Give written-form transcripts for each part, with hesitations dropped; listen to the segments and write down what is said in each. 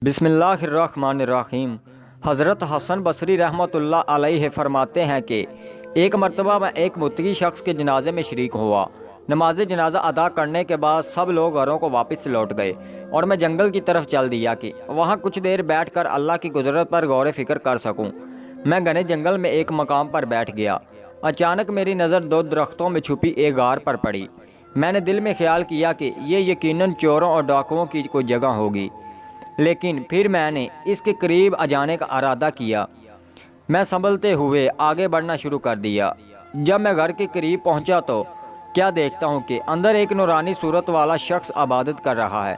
بسم اللہ الرحمن الرحیم۔ حضرت حسن بصری رحمۃ اللہ علیہ فرماتے ہیں کہ ایک مرتبہ میں ایک متقی شخص کے جنازے میں شریک ہوا۔ نماز جنازہ ادا کرنے کے بعد سب لوگ گھروں کو واپس لوٹ گئے اور میں جنگل کی طرف چل دیا کہ وہاں کچھ دیر بیٹھ کر اللہ کی قدرت پر غور و فکر کر سکوں۔ میں گھنے جنگل میں ایک مقام پر بیٹھ گیا۔ اچانک میری نظر دو درختوں میں چھپی ایک غار پر پڑی۔ میں نے دل میں خیال کیا کہ یہ یقیناً چوروں اور ڈاکوؤں کی کوئی جگہ ہوگی، لیکن پھر میں نے اس کے قریب آ جانے کا ارادہ کیا۔ میں سنبھلتے ہوئے آگے بڑھنا شروع کر دیا۔ جب میں گھر کے قریب پہنچا تو کیا دیکھتا ہوں کہ اندر ایک نورانی صورت والا شخص عبادت کر رہا ہے۔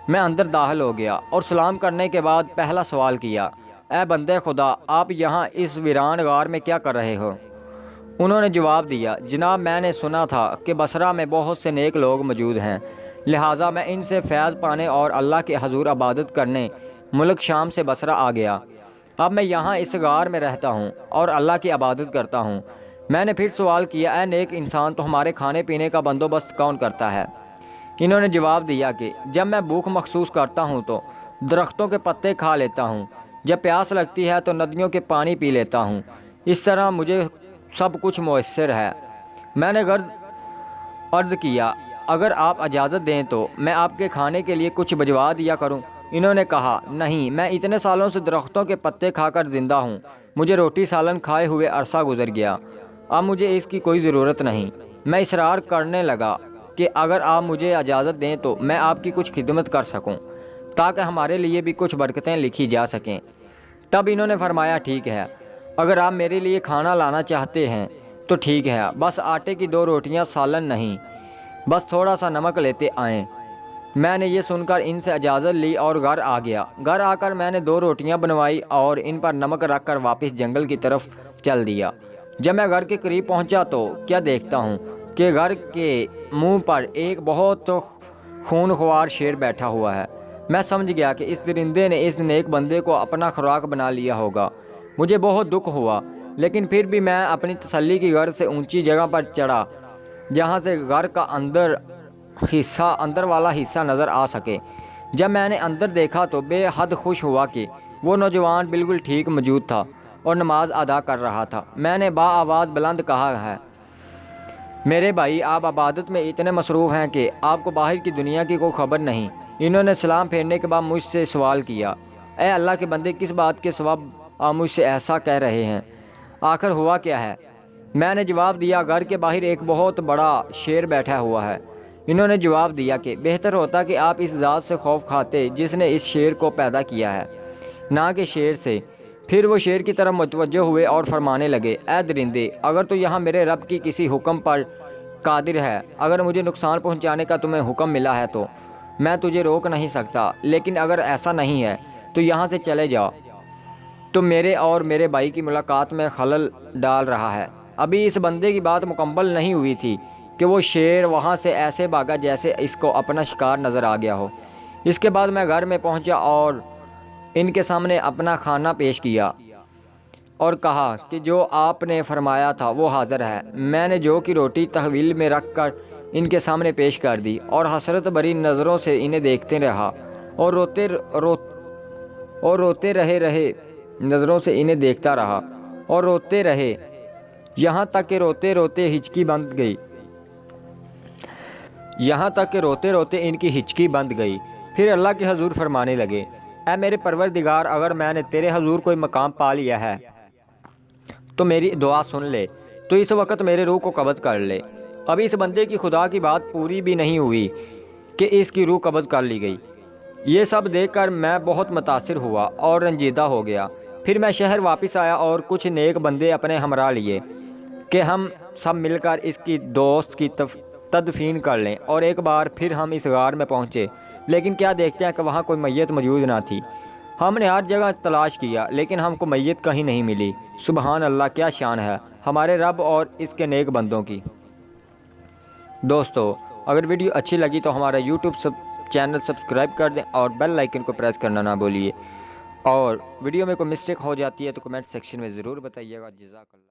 میں اندر داخل ہو گیا اور سلام کرنے کے بعد پہلا سوال کیا، اے بندے خدا، آپ یہاں اس ویران غار میں کیا کر رہے ہو؟ انہوں نے جواب دیا، جناب میں نے سنا تھا کہ بصرہ میں بہت سے نیک لوگ موجود ہیں، لہٰذا میں ان سے فیض پانے اور اللہ کے حضور عبادت کرنے ملک شام سے بصرہ آ گیا۔ اب میں یہاں اس غار میں رہتا ہوں اور اللہ کی عبادت کرتا ہوں۔ میں نے پھر سوال کیا، اے نیک انسان، تو ہمارے کھانے پینے کا بندوبست کون کرتا ہے؟ انہوں نے جواب دیا کہ جب میں بھوک محسوس کرتا ہوں تو درختوں کے پتے کھا لیتا ہوں، جب پیاس لگتی ہے تو ندیوں کے پانی پی لیتا ہوں، اس طرح مجھے سب کچھ میسر ہے۔ میں نے عرض کیا، اگر آپ اجازت دیں تو میں آپ کے کھانے کے لیے کچھ بھجوا دیا کروں؟ انہوں نے کہا، نہیں، میں اتنے سالوں سے درختوں کے پتے کھا کر زندہ ہوں، مجھے روٹی سالن کھائے ہوئے عرصہ گزر گیا، اب مجھے اس کی کوئی ضرورت نہیں۔ میں اصرار کرنے لگا کہ اگر آپ مجھے اجازت دیں تو میں آپ کی کچھ خدمت کر سکوں تاکہ ہمارے لیے بھی کچھ برکتیں لکھی جا سکیں۔ تب انہوں نے فرمایا، ٹھیک ہے، اگر آپ میرے لیے کھانا لانا چاہتے ہیں تو ٹھیک ہے، بس آٹے کی 2 روٹیاں، سالن نہیں، بس تھوڑا سا نمک لیتے آئیں۔ میں نے یہ سن کر ان سے اجازت لی اور گھر آ گیا۔ گھر آ کر میں نے 2 روٹیاں بنوائی اور ان پر نمک رکھ کر واپس جنگل کی طرف چل دیا۔ جب میں گھر کے قریب پہنچا تو کیا دیکھتا ہوں کہ گھر کے منہ پر ایک بہت خونخوار شیر بیٹھا ہوا ہے۔ میں سمجھ گیا کہ اس درندے نے اس نیک بندے کو اپنا خوراک بنا لیا ہوگا۔ مجھے بہت دکھ ہوا، لیکن پھر بھی میں اپنی تسلی کی غرض سے اونچی جگہ پر چڑھا جہاں سے گھر کا اندر والا حصہ نظر آ سکے۔ جب میں نے اندر دیکھا تو بے حد خوش ہوا کہ وہ نوجوان بالکل ٹھیک موجود تھا اور نماز ادا کر رہا تھا۔ میں نے آواز بلند کہا ہے، میرے بھائی، آپ عبادت میں اتنے مصروف ہیں کہ آپ کو باہر کی دنیا کی کوئی خبر نہیں۔ انہوں نے سلام پھیرنے کے بعد مجھ سے سوال کیا، اے اللہ کے بندے، کس بات کے سبب آپ مجھ سے ایسا کہہ رہے ہیں؟ آخر ہوا کیا ہے؟ میں نے جواب دیا، گھر کے باہر ایک بہت بڑا شیر بیٹھا ہوا ہے۔ انہوں نے جواب دیا کہ بہتر ہوتا کہ آپ اس ذات سے خوف کھاتے جس نے اس شیر کو پیدا کیا ہے، نہ کہ شیر سے۔ پھر وہ شیر کی طرف متوجہ ہوئے اور فرمانے لگے، اے درندے، اگر تو یہاں میرے رب کی کسی حکم پر قادر ہے، اگر مجھے نقصان پہنچانے کا تمہیں حکم ملا ہے تو میں تجھے روک نہیں سکتا، لیکن اگر ایسا نہیں ہے تو یہاں سے چلے جاؤ، تو میرے اور میرے بھائی کی ملاقات میں خلل ڈال رہا ہے۔ ابھی اس بندے کی بات مکمل نہیں ہوئی تھی کہ وہ شیر وہاں سے ایسے بھاگا جیسے اس کو اپنا شکار نظر آ گیا ہو۔ اس کے بعد میں گھر میں پہنچا اور ان کے سامنے اپنا کھانا پیش کیا اور کہا کہ جو آپ نے فرمایا تھا وہ حاضر ہے۔ میں نے جو کی روٹی تحویل میں رکھ کر ان کے سامنے پیش کر دی اور حسرت بھری نظروں سے انہیں دیکھتے رہا اور روتے رہے نظروں سے انہیں دیکھتا رہا اور روتے رہے، یہاں تک کہ روتے روتے ان کی ہچکی بند گئی۔ پھر اللہ کے حضور فرمانے لگے، اے میرے پروردگار، اگر میں نے تیرے حضور کوئی مقام پا لیا ہے تو میری دعا سن لے، تو اس وقت میرے روح کو قبض کر لے۔ ابھی اس بندے کی خدا کی بات پوری بھی نہیں ہوئی کہ اس کی روح قبض کر لی گئی۔ یہ سب دیکھ کر میں بہت متاثر ہوا اور رنجیدہ ہو گیا۔ پھر میں شہر واپس آیا اور کچھ نیک بندے اپنے ہمراہ لیے کہ ہم سب مل کر اس کی دوست کی تدفین کر لیں، اور ایک بار پھر ہم اس غار میں پہنچے، لیکن کیا دیکھتے ہیں کہ وہاں کوئی میت موجود نہ تھی۔ ہم نے ہر جگہ تلاش کیا لیکن ہم کو میت کہیں نہیں ملی۔ سبحان اللہ، کیا شان ہے ہمارے رب اور اس کے نیک بندوں کی۔ دوستو، اگر ویڈیو اچھی لگی تو ہمارا یوٹیوب چینل سبسکرائب کر دیں اور بیل آئیکن کو پریس کرنا نہ بھولیے، اور ویڈیو میں کوئی مسٹیک ہو جاتی ہے تو کمنٹ سیکشن میں ضرور بتائیے گا۔ جزاک اللہ۔